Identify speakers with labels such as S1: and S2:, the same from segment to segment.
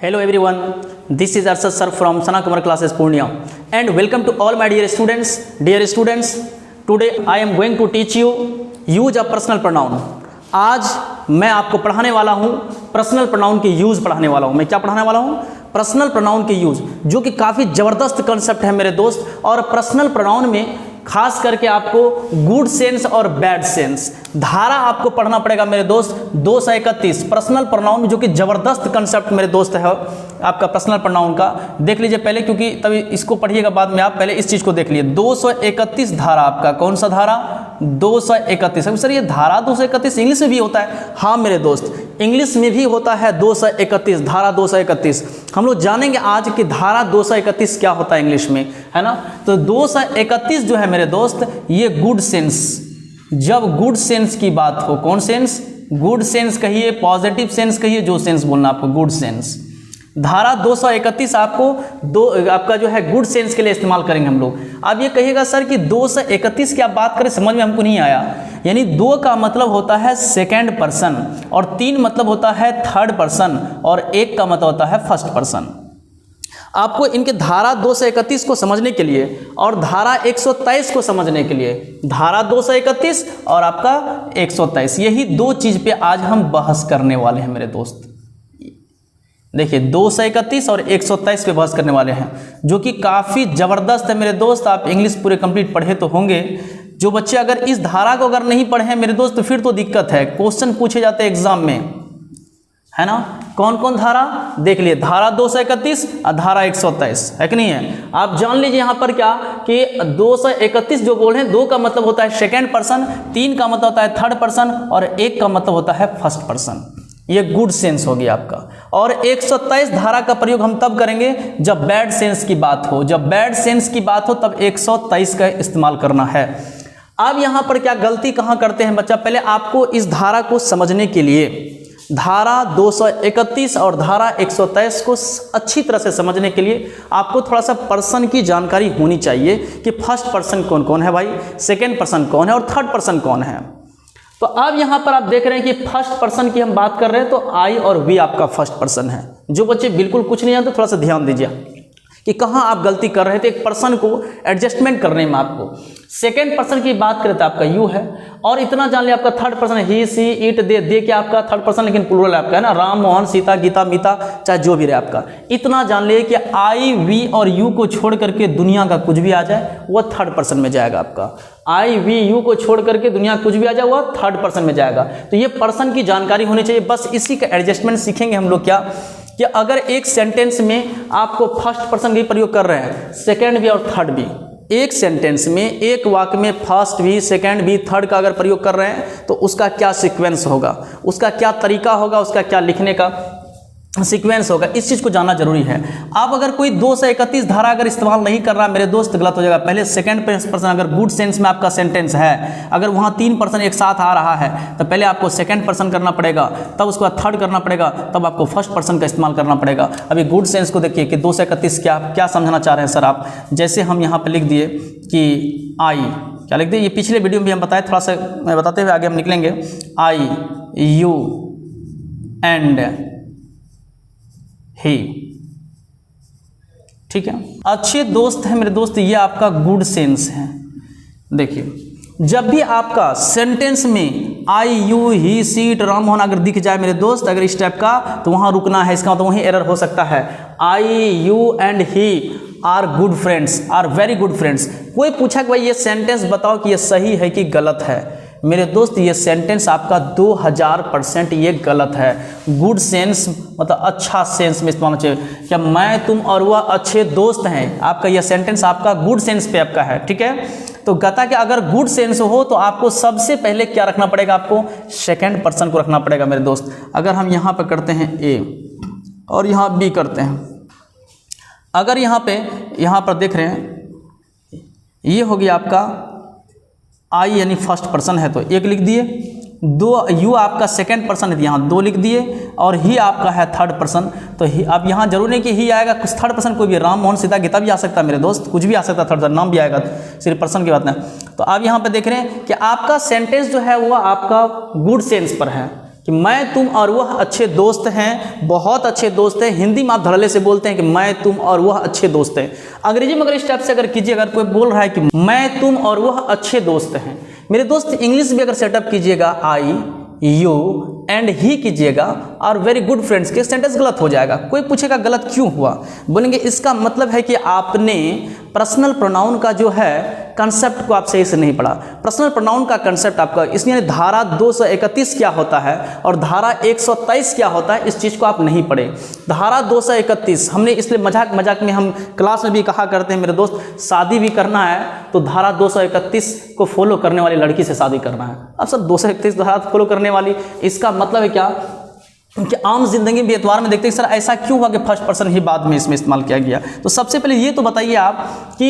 S1: Hello everyone, this is Arshad sir from Sana Quamar classes Purnia and welcome to all my dear students. Dear students, today I am going to teach you use of personal pronoun. आज मैं आपको पढ़ाने वाला हूँ personal pronoun के use पढ़ाने वाला हूँ। मैं क्या पढ़ाने वाला हूँ? पर्सनल प्रोनाउन के यूज़, जो कि काफ़ी ज़बरदस्त कंसेप्ट है मेरे दोस्त। और पर्सनल प्रोनाउन में खास करके आपको गुड सेंस और बैड सेंस धारा आपको पढ़ना पड़ेगा मेरे दोस्त। 231 पर्सनल प्रोनाउन, जो कि ज़बरदस्त कंसेप्ट मेरे दोस्त है आपका पर्सनल प्रोनाउन का। देख लीजिए पहले, क्योंकि तभी इसको पढ़िएगा बाद में। आप पहले इस चीज़ को देख लीजिए। 231 धारा आपका कौन सा धारा? 231। अब सर ये धारा 231 इंग्लिश में भी होता है? हाँ मेरे दोस्त, इंग्लिश में भी होता है 231, धारा 231। हम लोग जानेंगे आज कि धारा 231 क्या होता है इंग्लिश में, है ना। तो 231 जो है मेरे दोस्त, ये गुड सेंस, जब गुड सेंस की बात हो, कौन सेंस? गुड सेंस कहिए, पॉजिटिव सेंस कहिए, जो सेंस बोलना आपको, गुड सेंस। धारा 231 आपका जो है गुड सेंस के लिए इस्तेमाल करेंगे हम लोग। अब ये कहिएगा सर कि 231 की आप बात करें, समझ में हमको नहीं आया। यानी 2 का मतलब होता है सेकेंड पर्सन, और 3 मतलब होता है थर्ड पर्सन, और 1 का मतलब होता है फर्स्ट पर्सन। आपको इनके धारा 231 को समझने के लिए और धारा 123 को समझने के लिए, धारा 231 और आपका 123, यही 2 चीज़ पे आज हम बहस करने वाले हैं मेरे दोस्त। देखिए 231 और 123 पे बहस करने वाले हैं, जो कि काफ़ी ज़बरदस्त है मेरे दोस्त। आप इंग्लिश पूरे कंप्लीट पढ़े तो होंगे। जो बच्चे अगर इस धारा को अगर नहीं पढ़े मेरे दोस्त, तो फिर तो दिक्कत है। क्वेश्चन पूछे जाते हैं एग्जाम में, है ना। कौन कौन धारा देख लिए? धारा 231 और धारा 123, है कि नहीं है। आप जान लीजिए यहाँ पर क्या कि 231 जो बोल रहे हैं, 2 का मतलब होता है सेकेंड पर्सन, 3 का मतलब होता है थर्ड पर्सन, और 1 का मतलब होता है फर्स्ट पर्सन। ये गुड सेंस हो गया आपका। और 123 धारा का प्रयोग हम तब करेंगे जब बैड सेंस की बात हो। जब बैड सेंस की बात हो तब 123 का इस्तेमाल करना है। अब यहाँ पर क्या गलती कहाँ करते हैं बच्चा? पहले आपको इस धारा को समझने के लिए, धारा 231 और धारा 123 को अच्छी तरह से समझने के लिए आपको थोड़ा सा पर्सन की जानकारी होनी चाहिए कि फर्स्ट पर्सन कौन कौन है भाई, सेकेंड पर्सन कौन है और थर्ड पर्सन कौन है। तो अब यहाँ पर आप देख रहे हैं कि फर्स्ट पर्सन की हम बात कर रहे हैं, तो आई और वी आपका फर्स्ट पर्सन है। जो बच्चे बिल्कुल कुछ नहीं जानते, थोड़ा सा ध्यान दीजिए कि कहाँ आप गलती कर रहे थे एक पर्सन को एडजस्टमेंट करने में। आपको सेकेंड पर्सन की बात करें तो आपका यू है, और इतना जान लिया आपका third person he, she, it, they क्या आपका थर्ड पर्सन, लेकिन प्लूरल आपका है ना। राम, मोहन, सीता, गीता, मीता, चाहे जो भी रहे आपका। इतना जान लिए कि आई, वी और यू को छोड़ करके दुनिया का कुछ भी आ जाए वह थर्ड पर्सन में जाएगा आपका। आई, वी, यू को छोड़ करके दुनिया कुछ भी आ जाए वह थर्ड पर्सन में जाएगा। तो ये पर्सन की जानकारी होनी चाहिए। बस इसी का एडजस्टमेंट सीखेंगे हम लोग। क्या कि अगर एक सेंटेंस में आपको फर्स्ट पर्सन भी प्रयोग कर रहे हैं, सेकेंड भी और थर्ड भी, एक सेंटेंस में, एक वाक्य में फर्स्ट भी, सेकेंड भी, थर्ड का अगर प्रयोग कर रहे हैं, तो उसका क्या सीक्वेंस होगा, उसका क्या तरीका होगा, उसका क्या लिखने का सीक्वेंस होगा, इस चीज़ को जानना जरूरी है। आप अगर कोई 231 धारा अगर इस्तेमाल नहीं कर रहा मेरे दोस्त, गलत हो जाएगा। पहले सेकंड पर्सन, अगर गुड सेंस में आपका सेंटेंस है, अगर वहाँ 3 पर्सन एक साथ आ रहा है, तो पहले आपको सेकंड पर्सन करना पड़ेगा, तब उसके बाद थर्ड करना पड़ेगा, तब आपको फर्स्ट पर्सन का इस्तेमाल करना पड़ेगा। अभी गुड सेंस को देखिए कि 231 क्या समझना चाह रहे हैं सर आप। जैसे हम यहाँ पर लिख दिए कि आई, क्या लिख दिए, ये पिछले वीडियो में भी हम बताए, थोड़ा सा मैं बताते हुए आगे हम निकलेंगे। आई, यू एंड ही, ठीक है। अच्छे दोस्त हैं मेरे दोस्त, ये आपका गुड सेंस है। देखिए जब भी आपका सेंटेंस में I, you, he, she, it, Ram, Mohan अगर दिख जाए मेरे दोस्त, अगर इस टाइप का, तो वहां रुकना है। इसका मतलब वहीं एरर हो सकता है। I, you and he are good friends, are very good friends. कोई पूछा कि भाई ये सेंटेंस बताओ कि ये सही है कि गलत है, मेरे दोस्त ये सेंटेंस आपका 2000% ये गलत है। गुड सेंस मतलब अच्छा सेंस में इस्तेमाल चाहिए। क्या मैं, तुम और वह अच्छे दोस्त हैं, आपका यह सेंटेंस आपका गुड सेंस पे आपका है, ठीक है। तो कहता कि अगर गुड सेंस हो तो आपको सबसे पहले क्या रखना पड़ेगा? आपको सेकेंड पर्सन को रखना पड़ेगा मेरे दोस्त। अगर हम यहाँ पर करते हैं ए और यहाँ बी करते हैं, अगर यहाँ पर देख रहे हैं, ये हो गया आपका आई यानी फर्स्ट पर्सन है, तो 1 लिख दिए। 2, यू आपका सेकेंड पर्सन है, यहाँ 2 लिख दिए, और ही आपका है थर्ड पर्सन। तो ही, अब यहाँ जरूर नहीं कि ही आएगा, कुछ थर्ड पर्सन कोई भी, राम, मोहन, सीता, गीता भी आ सकता है मेरे दोस्त, कुछ भी आ सकता है, थर्ड नाम भी आएगा, सिर्फ पर्सन की बात नहीं। तो आप यहाँ पे देख रहे हैं कि आपका सेंटेंस जो है वो आपका गुड सेंस पर है, कि मैं तुम और वह अच्छे दोस्त हैं, बहुत अच्छे दोस्त हैं। हिंदी में आप धड़ल्ले से बोलते हैं कि मैं तुम और वह अच्छे दोस्त हैं। अंग्रेजी में अगर इस टाइप से अगर कीजिए, अगर कोई बोल रहा है कि मैं तुम और वह अच्छे दोस्त हैं, मेरे दोस्त इंग्लिश भी अगर सेटअप कीजिएगा आई यू एंड ही कीजिएगा और वेरी गुड फ्रेंड्स के सेंटेंस गलत हो जाएगा। कोई पूछेगा गलत क्यों हुआ, बोलेंगे इसका मतलब है कि आपने पर्सनल प्रोनाउन का जो है कंसेप्ट को आप सही से नहीं पढ़ा। पर्सनल प्रोनाउन का कंसेप्ट आपका, इसलिए धारा 231 क्या होता है और धारा 123 क्या होता है, इस चीज़ को आप नहीं पढ़े। धारा 231 हमने इसलिए मजाक मजाक में हम क्लास में भी कहा करते हैं मेरे दोस्त, शादी भी करना है तो धारा 231 को फॉलो करने वाली लड़की से शादी करना है। अब सर 231 धारा फॉलो करने वाली, इसका मतलब है क्या कि आम जिंदगी में एतवार में देखते हैं सर ऐसा क्यों हुआ कि फर्स्ट पर्सन ही बाद में इसमें इस्तेमाल किया गया। तो सबसे पहले ये तो बताइए आप कि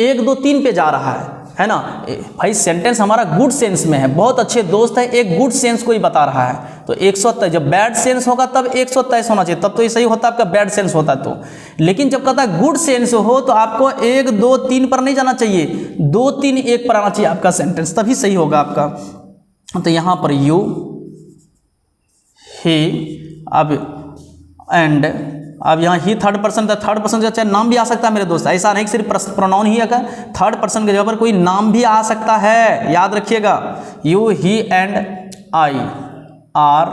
S1: 1 2 3 पे जा रहा है ना भाई, सेंटेंस हमारा गुड सेंस में है, बहुत अच्छे दोस्त है, एक गुड सेंस को ही बता रहा है। तो 123 जब बैड सेंस होगा तब 123 होना चाहिए, तब तो ये सही होता है आपका बैड सेंस होता तो। लेकिन जब कहता है गुड सेंस हो तो आपको 1 2 3 पर नहीं जाना चाहिए, 2 3 1 पर आना चाहिए आपका सेंटेंस, तभी सही होगा आपका। तो यहाँ पर यू ही, अब एंड, अब यहाँ ही थर्ड पर्सन था, थर्ड पर्सन चाहे नाम भी आ सकता है मेरे दोस्त, ऐसा नहीं कि सिर्फ प्रोनाउन ही अगर थर्ड पर्सन के जगह पर कोई नाम भी आ सकता है, याद रखिएगा। You he and I R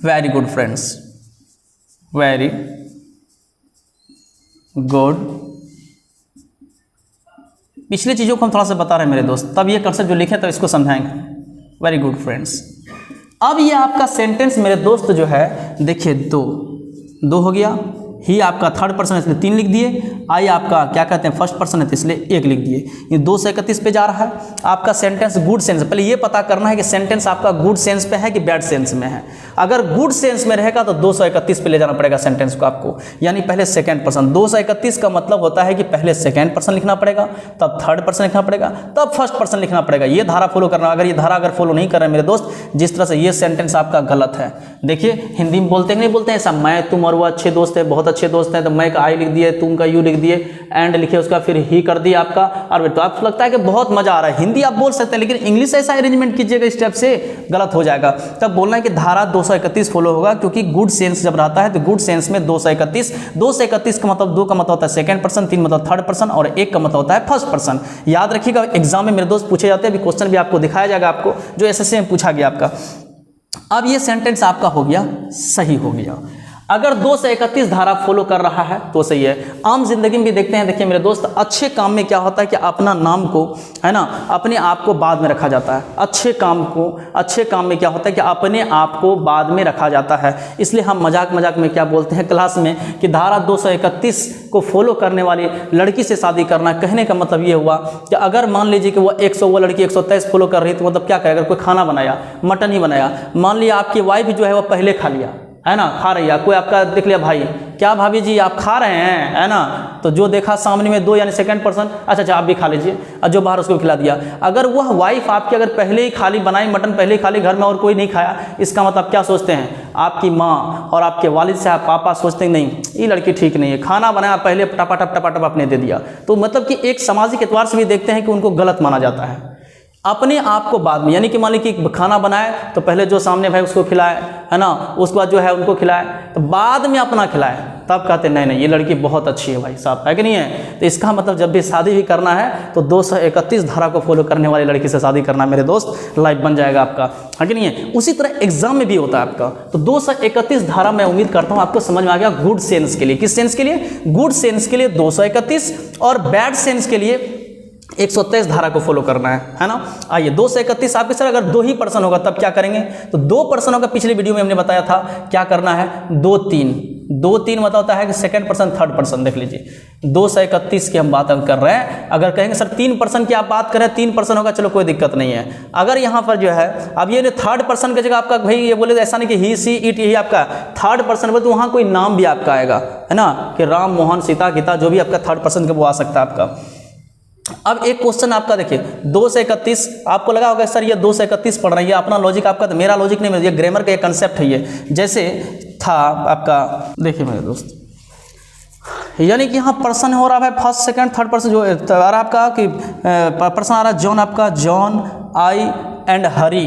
S1: very good friends, very good. पिछली चीज़ों को हम थोड़ा सा बता रहे हैं मेरे दोस्त, तब ये कंसेप्ट जो लिखे तो इसको समझाएंगे। Very good friends. अब ये आपका सेंटेंस मेरे दोस्त जो है देखिए, दो हो गया, ही आपका थर्ड पर्सन है इसलिए 3 लिख दिए, आई आपका क्या कहते हैं फर्स्ट पर्सन है तो इसलिए 1 लिख दिए। ये 2 से 31 पे जा रहा है आपका सेंटेंस गुड सेंस। पहले ये पता करना है कि सेंटेंस आपका गुड सेंस पे है कि बैड सेंस में है। अगर गुड सेंस में रहेगा तो 231 पे ले जाना पड़ेगा सेंटेंस को आपको, यानी पहले सेकेंड पर्सन। 231 का मतलब होता है कि पहले सेकेंड पर्सन लिखना पड़ेगा, तब थर्ड पर्सन लिखना पड़ेगा, तब फर्स्ट पर्सन लिखना पड़ेगा। ये धारा फॉलो करना। अगर ये धारा अगर फॉलो नहीं कर रहे हैं मेरे दोस्त, जिस तरह से ये सेंटेंस आपका गलत है। देखिए हिंदी में बोलते नहीं बोलते हैं ऐसा, मैं तुम और वो अच्छे दोस्त है, बहुत अच्छे दोस्त हैं, तो मैं का आई लिख दिए, तुम का यू लिख दिए, एंड लिखे उसका फिर ही कर दिया आपका। और तो आपको लगता है कि बहुत मजा आ रहा है, हिंदी आप बोल सकते हैं, लेकिन इंग्लिश ऐसा अरेंजमेंट कीजिएगा इस स्टेप से, गलत हो जाएगा। तब बोलना है कि धारा 231 फॉलो होगा, क्योंकि गुड सेंस जब रहता है तो गुड सेंस में 231 का मतलब 2 का मतलब होता है सेकंड पर्सन, 3 मतलब थर्ड पर्सन और 1 का मतलब होता है फर्स्ट पर्सन। याद रखिएगा, एग्जाम में मेरे दोस्त पूछे जाते हैं, अभी क्वेश्चन भी आपको दिखाया जाएगा आपको, जो एसएससी में पूछा गया आपका। अब ये सेंटेंस आपका हो गया, सही हो गया। अगर 2 से 31 धारा फॉलो कर रहा है तो सही है। आम जिंदगी में भी देखते हैं, देखिए मेरे दोस्त, अच्छे काम में क्या होता है कि अपना नाम को, है ना, अपने आप को बाद में रखा जाता है। अच्छे काम में क्या होता है कि अपने आप को बाद में रखा जाता है। इसलिए हम मजाक में क्या बोलते हैं क्लास में कि धारा 231 को फॉलो करने वाली लड़की से शादी करना। कहने का मतलब ये हुआ कि अगर मान लीजिए कि वो लड़की 123 फॉलो कर रही है, तो मतलब क्या करे, अगर कोई खाना बनाया, मटन ही बनाया, मान लिया आपकी वाइफ जो है वो पहले खा लिया, है ना, खा रही है, कोई आपका देख लिया, भाई क्या भाभी जी आप खा रहे हैं, है ना, तो जो देखा सामने में 2 यानी सेकंड पर्सन, अच्छा आप भी खा लीजिए, और जो बाहर उसको खिला दिया। अगर वह वाइफ आपकी अगर पहले ही खाली बनाई, मटन पहले ही खाली, घर में और कोई नहीं खाया, इसका मतलब क्या सोचते हैं आपकी माँ और आपके वालिद साहब पापा सोचते हैं नहीं ये लड़की ठीक नहीं है, खाना बनाया पहले टपाटप आपने दे दिया। तो मतलब कि एक सामाजिक एतवार से भी देखते हैं कि उनको गलत माना जाता है। अपने आप को बाद में, यानी कि मान लीजिए कि खाना बनाए तो पहले जो सामने भाई उसको खिलाए, है ना, उसके बाद जो है उनको खिलाए, तो बाद में अपना खिलाए, तब कहते हैं नहीं ये लड़की बहुत अच्छी है भाई साहब, है कि नहीं है। तो इसका मतलब जब भी शादी भी करना है तो 231 धारा को फॉलो करने वाली लड़की से शादी करना मेरे दोस्त, लाइफ बन जाएगा आपका, है कि नहीं है। उसी तरह एग्जाम में भी होता है आपका। तो 231 धारा मैं उम्मीद करता हूँ आपको समझ में आ गया। गुड सेंस के लिए, किस सेंस के लिए, गुड सेंस के लिए 231 और बैड सेंस के लिए 123 धारा को फॉलो करना है ना। आइए 2 से 31 आपके सर अगर 2 ही पर्सन होगा तब क्या करेंगे, तो 2 पर्सन होगा, पिछले वीडियो में हमने बताया था क्या करना है, 2 3 मतलब होता है कि सेकंड पर्सन थर्ड पर्सन। देख लीजिए 2 से 31 की हम बात कर रहे हैं। अगर कहेंगे सर 3 पर्सन की आप बात करें, 3 पर्सन होगा, चलो कोई दिक्कत नहीं है। अगर यहाँ पर जो है अब ये थर्ड पर्सन की जगह आपका भाई ये बोले ऐसा नहीं कि ही सी इट, यही आपका थर्ड पर्सन बोले तो वहाँ कोई नाम भी आपका आएगा, है ना, कि राम मोहन सीता गीता, जो भी आपका थर्ड पर्सन का वो आ सकता है आपका। अब एक क्वेश्चन आपका देखिए 2 से 31, आपको लगा होगा सर ये 2 से 31 पढ़ रही है, अपना लॉजिक आपका, तो मेरा लॉजिक नहीं, ये ग्रामर का एक कंसेप्ट है। ये जैसे था आपका, देखिए मेरे दोस्त, यानी कि यहाँ पर्सन हो रहा है फर्स्ट सेकंड थर्ड पर्सन, जो आ रहा है आपका कि पर्सन आ रहा है जॉन, आपका John I and Harry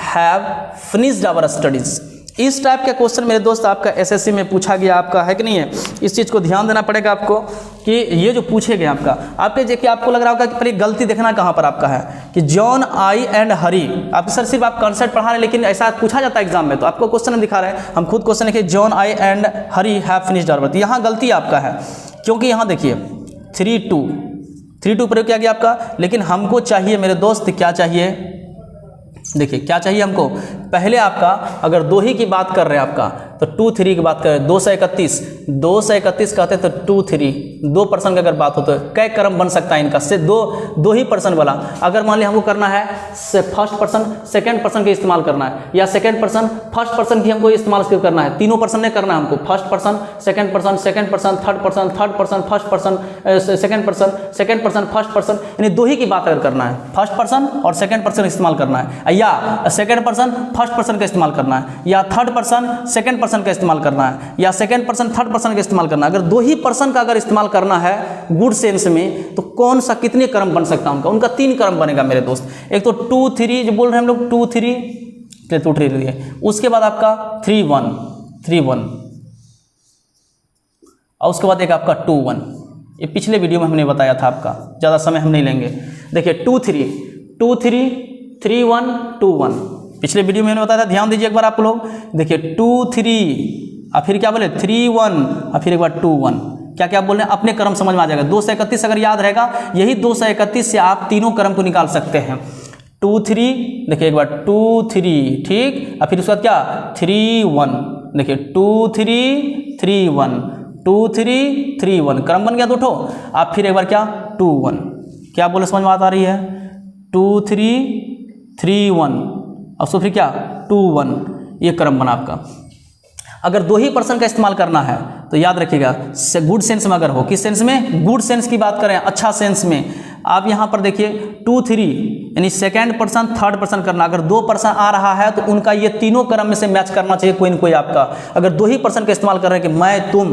S1: have finished our studies. इस टाइप का क्वेश्चन मेरे दोस्त आपका एसएससी में पूछा गया आपका, है कि नहीं है? इस चीज़ को ध्यान देना पड़ेगा आपको कि ये जो पूछे गए आपका, आपके देखिए आपको लग रहा होगा कि पहले गलती देखना कहाँ पर आपका है कि जॉन, आई एंड हरी। आपके सर सिर्फ आप कंसेप्ट पढ़ा रहे हैं, लेकिन ऐसा पूछा जाता है एग्जाम में, तो आपको क्वेश्चन हम दिखा रहे हैं, हम खुद क्वेश्चन लिखे John, I and Harry have finished our. यहाँ गलती आपका है, क्योंकि यहाँ देखिए 3-2 प्रयोग किया गया आपका, लेकिन हमको चाहिए मेरे दोस्त क्या चाहिए, देखिए क्या चाहिए हमको, पहले आपका अगर 2 ही की बात कर रहे हैं आपका तो 2-3 की बात कर रहे हैं, 231 कहते हैं तो 2-3 2% की अगर बात हो तो कई क्रम बन सकता है इनका, से दो ही पर्सन वाला। अगर मान लिया हमको करना है फर्स्ट पर्सन सेकंड पर्सन का इस्तेमाल करना है, या सेकंड पर्सन फर्स्ट पर्सन की हमको इस्तेमाल करना है, तीनों पर्सन नहीं करना है हमको, first person second person third person first person second person first person, यानी 2 ही की बात अगर करना है, फर्स्ट पर्सन और सेकंड पर्सन इस्तेमाल करना है, या सेकंड पर्सन फर्स्ट पर्सन का इस्तेमाल करना है, या थर्ड पर्सन सेकंड पर्सन का इस्तेमाल करना है, या सेकंड पर्सन थर्ड पर्सन का इस्तेमाल करना है। अगर 2 ही पर्सन का अगर इस्तेमाल करना है गुड सेंस में, तो कौन सा कितने क्रम बन सकता है उनका 3 क्रम बनेगा मेरे दोस्त। एक तो 2-3 जो बोल रहे हैं हम लोग 2-3, उसके बाद आपका 3-1 और उसके बाद एक आपका 2-1। ये पिछले वीडियो में हमने बताया था आपका, ज़्यादा समय हम नहीं लेंगे। देखिए 2-3 3-1 2-1 पिछले वीडियो में मैंने बताया था, ध्यान दीजिए एक बार आप लोग। देखिए 2-3 और फिर क्या बोले 3-1 और फिर एक बार 2-1, क्या क्या बोल रहे हैं अपने क्रम समझ में आ जाएगा। 231 अगर याद रहेगा, यही 231 से आप तीनों क्रम को निकाल सकते हैं। 2-3 देखिए एक बार 2-3 ठीक, और फिर उसके बाद क्या 3-1, देखिए 2-3-3-1 2-3-3-1 क्रम बन गया 2 ठो। आप फिर एक बार क्या 2-1, क्या बोले समझ में आ रही है 2-3-3-1 और उसको फिर क्या 2-1, ये क्रम बना आपका। अगर 2 ही पर्सन का इस्तेमाल करना है तो याद रखिएगा गुड सेंस में अगर हो, किस सेंस में, गुड सेंस की बात करें, अच्छा सेंस में, आप यहाँ पर देखिए 2-3 यानी सेकंड पर्सन थर्ड पर्सन करना। अगर 2 पर्सन आ रहा है तो उनका ये तीनों क्रम में से मैच करना चाहिए कोई न कोई आपका। अगर 2 ही पर्सन का इस्तेमाल कर रहे हैं कि मैं तुम,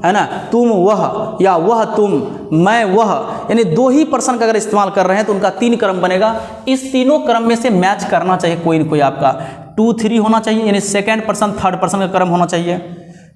S1: है ना, तुम वह, या वह तुम, मैं वह, यानी 2 ही पर्सन का अगर इस्तेमाल कर रहे हैं तो उनका 3 क्रम बनेगा। इस तीनों क्रम में से मैच करना चाहिए कोई न कोई आपका। 2-3 होना चाहिए, यानी सेकंड पर्सन थर्ड पर्सन का क्रम होना चाहिए,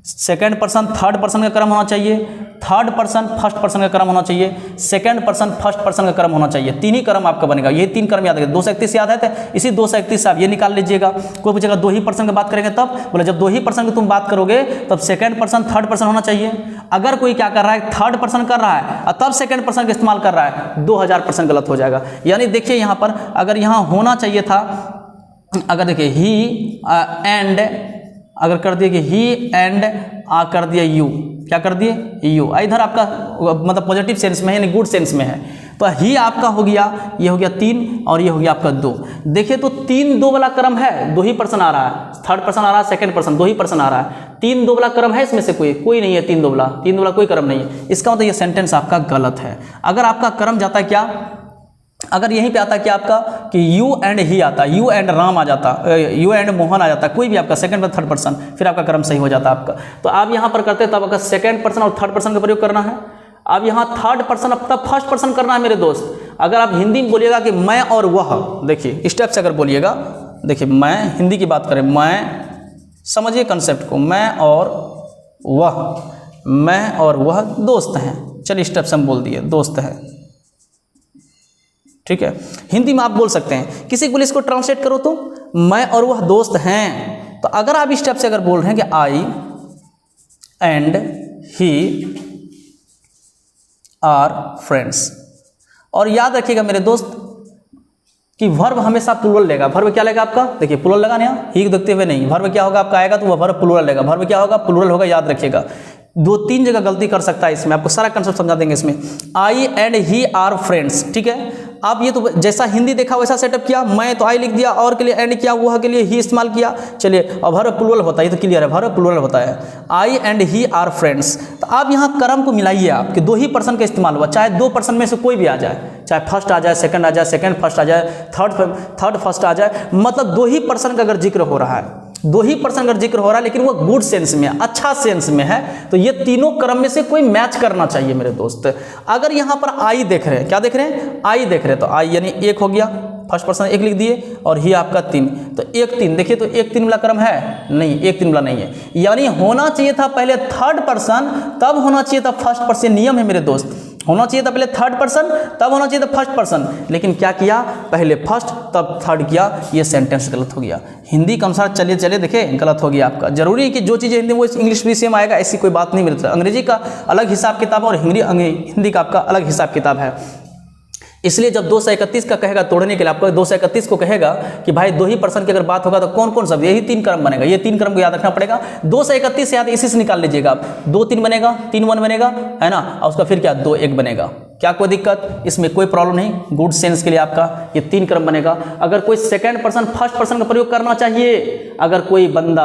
S1: सेकंड पर्सन थर्ड पर्सन का क्रम होना चाहिए, थर्ड पर्सन फर्स्ट पर्सन का क्रम होना चाहिए, सेकंड पर्सन फर्स्ट पर्सन का क्रम होना चाहिए। 3 ही क्रम आपका बनेगा। ये 3 क्रम याद रखिए। 231 याद है तो इसी 231 से आप ये निकाल लीजिएगा। कोई पूछेगा 2 ही पर्सन की बात करेंगे तब, बोले जब 2 ही पर्सन की तुम बात करोगे तब सेकंड पर्सन थर्ड पर्सन होना चाहिए। अगर कोई क्या कर रहा है थर्ड पर्सन कर रहा है और तब सेकंड पर्सन का इस्तेमाल कर रहा है, 2000% गलत हो जाएगा। यानी देखिए यहाँ पर अगर यहाँ होना चाहिए था, अगर देखिए ही एंड अगर कर दिए कि ही एंड कर दिया यू, क्या कर दिए यू, इधर आपका मतलब पॉजिटिव सेंस में है, यानी गुड सेंस में है, तो ही आपका हो गया, ये हो गया 3 और ये हो गया आपका 2। देखिए तो 3-2 वाला क्रम है, 2 ही पर्सन आ रहा है, थर्ड पर्सन आ रहा है, सेकंड पर्सन 2 ही पर्सन आ रहा है। 3-2 वाला क्रम है इसमें से कोई नहीं है। 3-2 वाला कोई क्रम नहीं है। इसका मतलब ये सेंटेंस आपका गलत है। अगर आपका क्रम जाता है क्या, अगर यहीं पे आता क्या आपका कि यू एंड ही आता, यू एंड राम आ जाता, यू एंड मोहन आ जाता, कोई भी आपका सेकंड पर थर्ड पर्सन, फिर आपका क्रम सही हो जाता आपका। तो आप यहाँ पर करते तब आपका सेकंड पर्सन और थर्ड पर्सन का प्रयोग करना है। अब यहाँ थर्ड पर्सन अब तब फर्स्ट पर्सन करना है मेरे दोस्त। अगर आप हिंदी में बोलिएगा कि मैं और वह, देखिए स्टेप से अगर बोलिएगा, देखिए मैं हिंदी की बात करें, मैं समझिए कंसेप्ट को, मैं और वह दोस्त हैं। चलिए स्टेप से हम बोल दिए दोस्त है, ठीक है। हिंदी में आप बोल सकते हैं, किसी को बोले इसको ट्रांसलेट करो तो मैं और वह दोस्त हैं। तो अगर आप इस स्टेप से अगर बोल रहे हैं कि आई एंड ही आर फ्रेंड्स, और याद रखिएगा मेरे दोस्त कि वर्ब हमेशा प्लूरल लेगा। वर्ब क्या लेगा आपका, देखिए प्लूरल लगा ना, ही को देखते हुए नहीं, वर्ब क्या होगा आपका आएगा तो वह वर्ब प्लूरल लेगा। वर्ब क्या होगा, प्लूरल होगा, याद रखिएगा। 2-3 जगह गलती कर सकता है इसमें, आपको सारा कंसेप्ट समझा देंगे इसमें। आई एंड ही आर फ्रेंड्स, ठीक है। आप ये तो जैसा हिंदी देखा वैसा सेटअप किया, मैं तो आई लिख दिया, और के लिए एंड किया, वह के लिए ही इस्तेमाल किया। चलिए अब वर्ब प्लूरल होता है, ये तो क्लियर है, वर्ब प्लूरल होता है। आई एंड ही आर फ्रेंड्स, तो आप यहाँ क्रम को मिलाइए आप कि 2 ही पर्सन का इस्तेमाल हुआ, चाहे 2 पर्सन में से कोई भी आ जाए, चाहे फर्स्ट आ जाए, सेकंड आ जाए, सेकंड फर्स्ट आ जाए, थर्ड फर्स्ट आ जाए, मतलब 2 ही पर्सन का अगर जिक्र हो रहा है, 2 ही पर्सन अगर जिक्र हो रहा है, लेकिन वो गुड सेंस में, अच्छा सेंस में है, तो ये तीनों क्रम में से कोई मैच करना चाहिए मेरे दोस्त। अगर यहाँ पर आई देख रहे हैं, क्या देख रहे हैं, आई देख रहे हैं, तो आई यानी 1 हो गया, फर्स्ट पर्सन एक लिख दिए और ही आपका 3, तो 1 3, देखिए तो 1 3 वाला क्रम है नहीं, 1 3 वाला नहीं है, यानी होना चाहिए था पहले थर्ड पर्सन तब होना चाहिए था फर्स्ट पर्सन। नियम है मेरे दोस्त, होना चाहिए था पहले थर्ड पर्सन तब होना चाहिए था फर्स्ट पर्सन, लेकिन क्या किया, पहले फर्स्ट तब थर्ड किया, ये सेंटेंस गलत हो गया। हिंदी के अनुसार चलिए चलिए देखिए गलत हो गया आपका। जरूरी है कि जो चीज़ें हिंदी वो इंग्लिश भी सेम आएगा, ऐसी कोई बात नहीं मिलती। अंग्रेजी का अलग हिसाब किताब और हिंदी का आपका अलग हिसाब किताब है। इसलिए जब 231 का कहेगा तोड़ने के लिए, आपको 231 को कहेगा कि भाई 2 ही पर्सन की अगर बात होगा तो कौन कौन सा, यही 3 क्रम बनेगा, ये 3 क्रम को याद रखना पड़ेगा। 231 याद इसी से निकाल लीजिएगा आप, 2 3 बनेगा, 3 1 बनेगा, है ना, और उसका फिर क्या 2 1 बनेगा। क्या कोई दिक्कत, इसमें कोई प्रॉब्लम नहीं। गुड सेंस के लिए आपका ये 3 क्रम बनेगा। अगर कोई सेकंड पर्सन फर्स्ट पर्सन का प्रयोग करना चाहिए, अगर कोई बंदा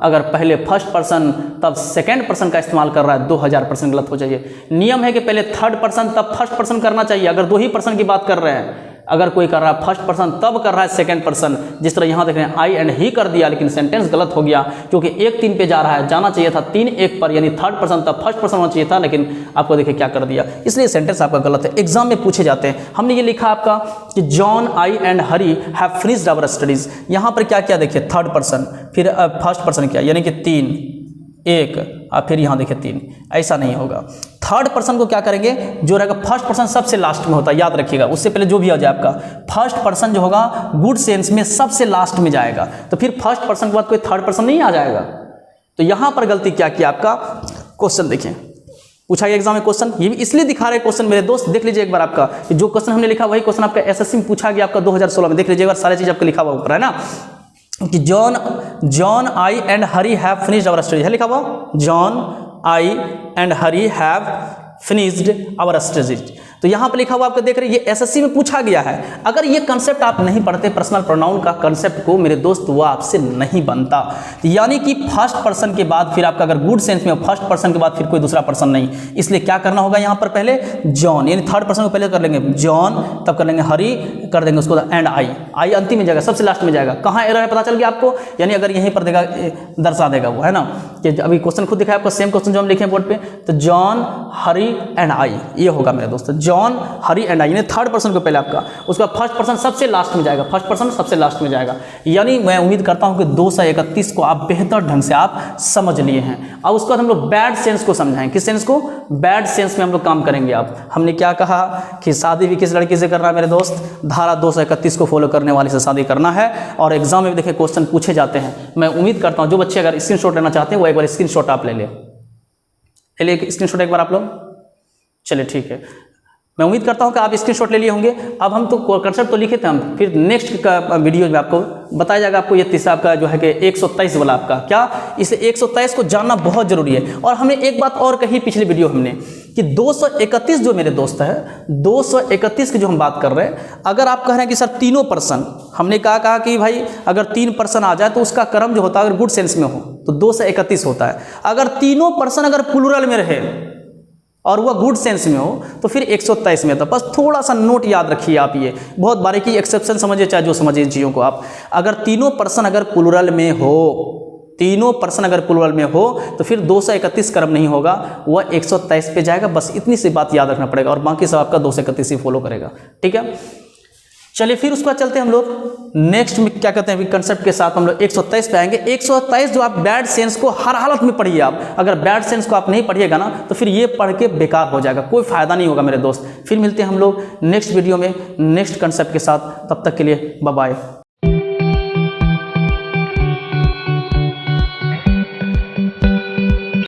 S1: अगर पहले फर्स्ट पर्सन तब सेकंड पर्सन का इस्तेमाल कर रहा है, 2000% गलत हो जाइए। नियम है कि पहले थर्ड पर्सन तब फर्स्ट पर्सन करना चाहिए। अगर 2 ही पर्सन की बात कर रहे हैं, अगर कोई कर रहा है फर्स्ट पर्सन तब कर रहा है सेकंड पर्सन, जिस तरह यहाँ देख रहे हैं आई एंड ही कर दिया, लेकिन सेंटेंस गलत हो गया क्योंकि 1 3 पे जा रहा है, जाना चाहिए था 3 1 पर, यानी थर्ड पर्सन तब फर्स्ट पर्सन होना चाहिए था, लेकिन आपको देखिए क्या कर दिया, इसलिए सेंटेंस आपका गलत है। एग्जाम में पूछे जाते हैं। हमने ये लिखा आपका कि John I and Harry have finished our studies, यहाँ पर क्या किया देखिए थर्ड पर्सन, फिर फर्स्ट पर्सन किया, यानी कि 3 1 और फिर यहाँ देखिए 3, ऐसा नहीं होगा। थर्ड पर्सन को क्या करेंगे, जो रहेगा फर्स्ट पर्सन सबसे लास्ट में होता है, याद रखिएगा, उससे पहले जो भी आ जाए आपका फर्स्ट पर्सन जो होगा गुड सेंस में सबसे लास्ट में जाएगा, तो फिर फर्स्ट पर्सन के बाद कोई थर्ड पर्सन नहीं आ जाएगा। तो यहाँ पर गलती क्या किया आपका, क्वेश्चन देखिए पूछा गया एग्जाम में क्वेश्चन, ये भी इसलिए दिखा रहे क्वेश्चन मेरे दोस्त, देख लीजिए एक बार आपका जो क्वेश्चन हमने लिखा वही क्वेश्चन आपका एसएससी में पूछा गया आपका 2016 में, देख लीजिए एक बार सारी चीज आपका लिखा हुआ ऊपर है ना, कि John I and Harry have finished our studies है लिखा हुआ, John I and Harry have finished our studies. तो यहाँ पर लिखा हुआ आपको देख रहे हैं, ये एसएससी में पूछा गया है। अगर ये कंसेप्ट आप नहीं पढ़ते पर्सनल प्रोनाउन का कंसेप्ट को मेरे दोस्त, वो आपसे नहीं बनता। यानी कि फर्स्ट पर्सन के बाद फिर आपका अगर गुड सेंस में फर्स्ट पर्सन के बाद फिर कोई दूसरा पर्सन नहीं, इसलिए क्या करना होगा यहाँ पर पहले जॉन, यानी थर्ड पर्सन को पहले कर लेंगे जॉन, तब कर लेंगे हरी, कर देंगे उसको एंड आई अंतिम में जाएगा, सबसे लास्ट में जाएगा। कहाँ एरर है पता चल गया आपको, यानी अगर यहीं पर देगा दर्शा देगा वो, है ना, कि अभी क्वेश्चन खुद दिखाया आपको, सेम क्वेश्चन जो हम लिखे बोर्ड पे, तो जॉन हरी एंड आई, ये होगा मेरे दोस्त, जॉन हरी एंड आई, यानी थर्ड पर्सन को पहले आपका, उसका फर्स्ट पर्सन सबसे लास्ट में जाएगा, फर्स्ट पर्सन सबसे लास्ट में जाएगा। यानी मैं उम्मीद करता हूं कि 231 को आप बेहतर ढंग से आप समझ लिए हैं। अब उसके बाद हम लोग बैड सेंस को समझाएं, किस सेंस को, बैड सेंस में हम लोग काम करेंगे। आप हमने क्या कहा कि शादी भी किस लड़की से करना है मेरे दोस्त, धारा 231 को फॉलो करने वाले से शादी करना है। और एग्जाम में देखिए क्वेश्चन पूछे जाते हैं। मैं उम्मीद करता हूं जो बच्चे अगर स्क्रीनशॉट लेना चाहते हैं वो एक बार स्क्रीनशॉट आप ले लें, स्क्रीनशॉट एक बार आप लोग, चलिए ठीक है, मैं उम्मीद करता हूं कि आप स्क्रीनशॉट ले लिए होंगे। अब हम तो कंसेप्ट तो लिखे थे हम, फिर नेक्स्ट का वीडियो में आपको बताया जाएगा। आपको ये तीसरा आपका जो है कि 123 वाला आपका क्या, इस 123 को जानना बहुत जरूरी है। और हमने एक बात और कही पिछली वीडियो हमने कि 231 जो मेरे दोस्त है, 231 की जो हम बात कर रहे हैं, अगर आप कह रहे हैं कि सर तीनों पर्सन, हमने कहा कि भाई अगर 3 पर्सन आ जाए तो उसका क्रम जो होता है अगर गुड सेंस में हो तो 231 होता है। अगर तीनों पर्सन अगर प्लूरल में रहे और वह गुड सेंस में हो तो फिर 123 में था। बस थोड़ा सा नोट याद रखिए आप, ये बहुत बारीकी, एक्सेप्शन समझिए चाहे जो समझिए इन चीज़ों को आप। अगर तीनों पर्सन अगर प्लूरल में हो, तीनों पर्सन अगर प्लूरल में हो तो फिर 231 क्रम नहीं होगा, वह 123 पे जाएगा। बस इतनी सी बात याद रखना पड़ेगा और बाकी सब आपका 231 ही फॉलो करेगा, ठीक है। चलिए फिर उसके बाद चलते हैं हम लोग नेक्स्ट में क्या कहते हैं कंसेप्ट के साथ हम लोग 123 पे आएंगे। 123 जो आप बैड सेंस को हर हालत में पढ़िए आप, अगर बैड सेंस को आप नहीं पढ़िएगा ना तो फिर ये पढ़ के बेकार हो जाएगा, कोई फायदा नहीं होगा मेरे दोस्त। फिर मिलते हैं हम लोग नेक्स्ट वीडियो में नेक्स्ट कंसेप्ट के साथ, तब तक के लिए बाय बाय।